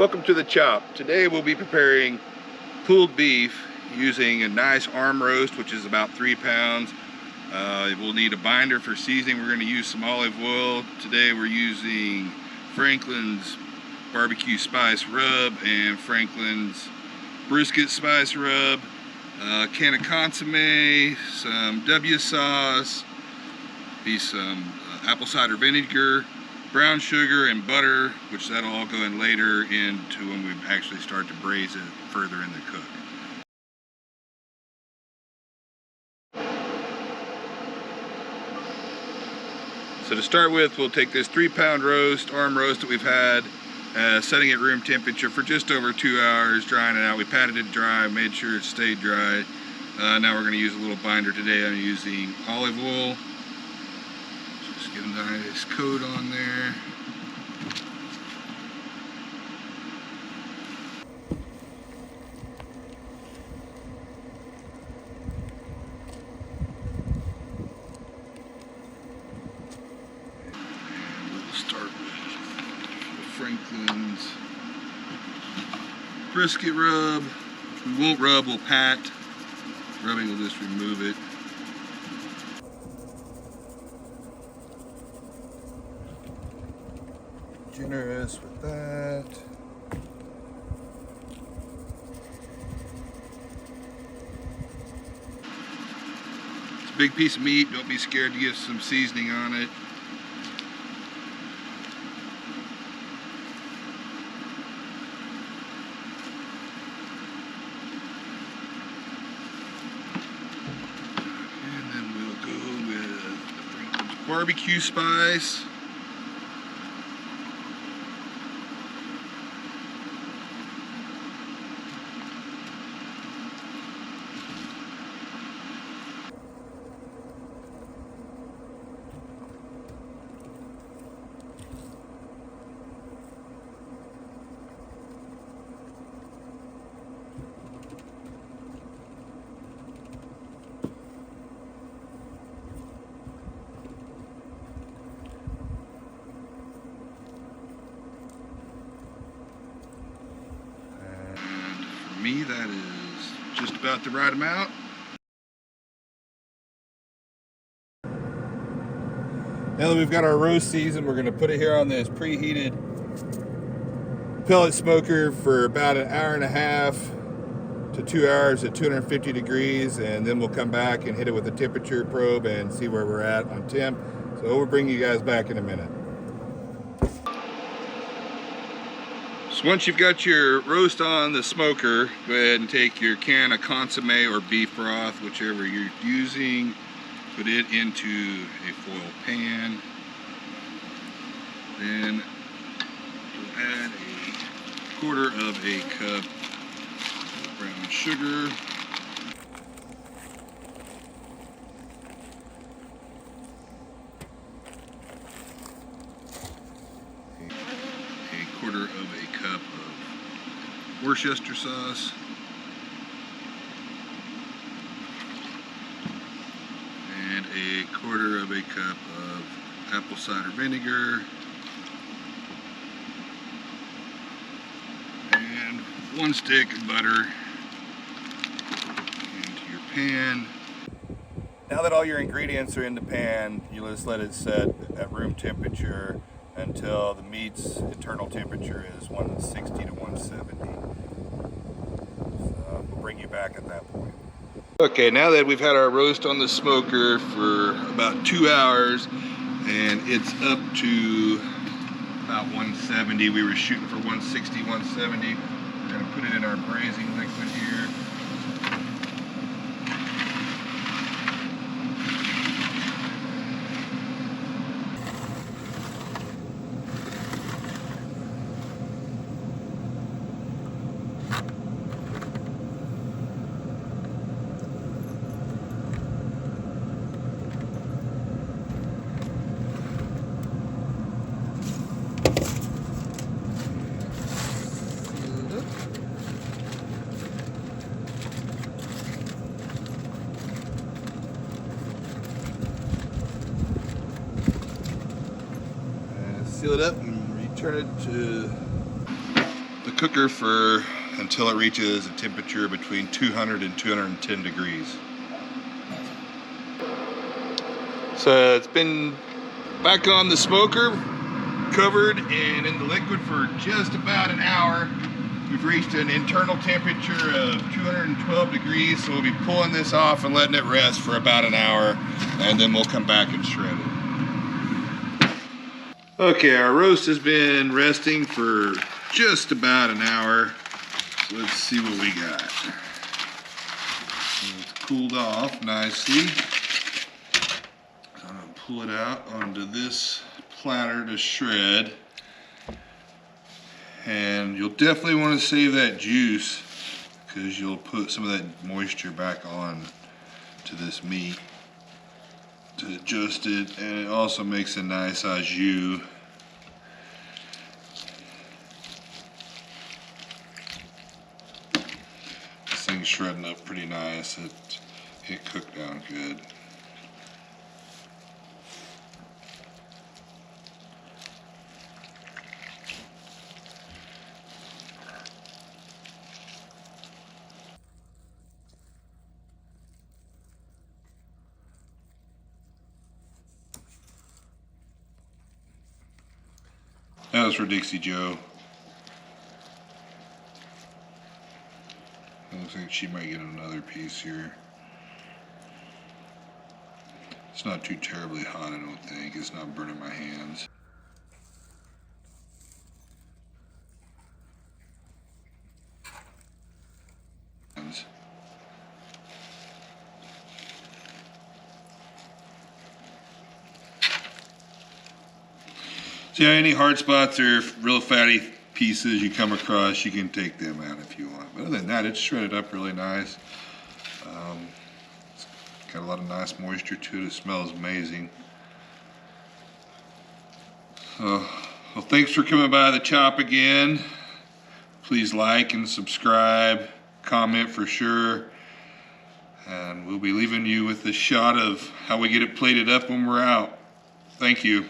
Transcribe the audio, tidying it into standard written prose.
Welcome to the chop. Today we'll be preparing pulled beef using a nice arm roast, which is about 3 pounds. We'll need a binder for seasoning. We're going to use some olive oil. Today we're using Franklin's barbecue spice rub and Franklin's brisket spice rub, a can of consomme, some W sauce, be some apple cider vinegar, brown sugar, and butter, which that'll all go in later into when we actually start to braise it further in the cook. So to start with, we'll take this 3-pound roast, arm roast that we've had, setting at room temperature for just over 2 hours, drying it out. We patted it dry, made sure it stayed dry. Now we're going to use a little binder today. I'm using olive oil. Just get a nice coat on there. Start with Franklin's brisket rub. We won't rub, we'll pat. Rubbing will just remove it. Generous with that. It's a big piece of meat. Don't be scared to get some seasoning on it. Barbecue spice. For me, that is just about the right amount. Now that we've got our roast seasoned, we're going to put it here on this preheated pellet smoker for about 1.5 to 2 hours at 250 degrees, and then we'll come back and hit it with a temperature probe and see where we're at on temp. So we'll bring you guys back in a minute. So once you've got your roast on the smoker, go ahead and take your can of consomme or beef broth, whichever you're using, put it into a foil pan. Then we'll add 1/4 of a cup of brown sugar. A 1/4 of a cup of Worcestershire sauce. And a 1/4 of a cup of apple cider vinegar. And 1 stick of butter into your pan. Now that all your ingredients are in the pan, you just let it set at room temperature until the meat's internal temperature is 160 to 170. So we'll bring you back at that point. Okay, now that we've had our roast on the smoker for about 2 hours and it's up to about 170, we were shooting for 160, 170. We're going to put it in our braising liquid here. seal it up and return it to the cooker for until it reaches a temperature between 200 and 210 degrees. So it's been back on the smoker, covered and in the liquid for just about an hour. We've reached an internal temperature of 212 degrees, so we'll be pulling this off and letting it rest for about an hour, and then we'll come back and shred it. Okay, our roast has been resting for just about an hour. So let's see what we got. So it's cooled off nicely. I'm gonna pull it out onto this platter to shred. And you'll definitely want to save that juice because you'll put some of that moisture back on to this meat to adjust it, and it also makes a nice au jus. This thing's shredding up pretty nice. It cooked down good. That was for Dixie Joe. It looks like she might get another piece here. It's not too terribly hot, I don't think. It's not burning my hands. So yeah, any hard spots or real fatty pieces you come across, you can take them out if you want. But other than that, it's shredded up really nice. It's got a lot of nice moisture to it. It smells amazing. Well, thanks for coming by the chop again. Please like and subscribe, comment for sure. And we'll be leaving you with a shot of how we get it plated up when we're out. Thank you.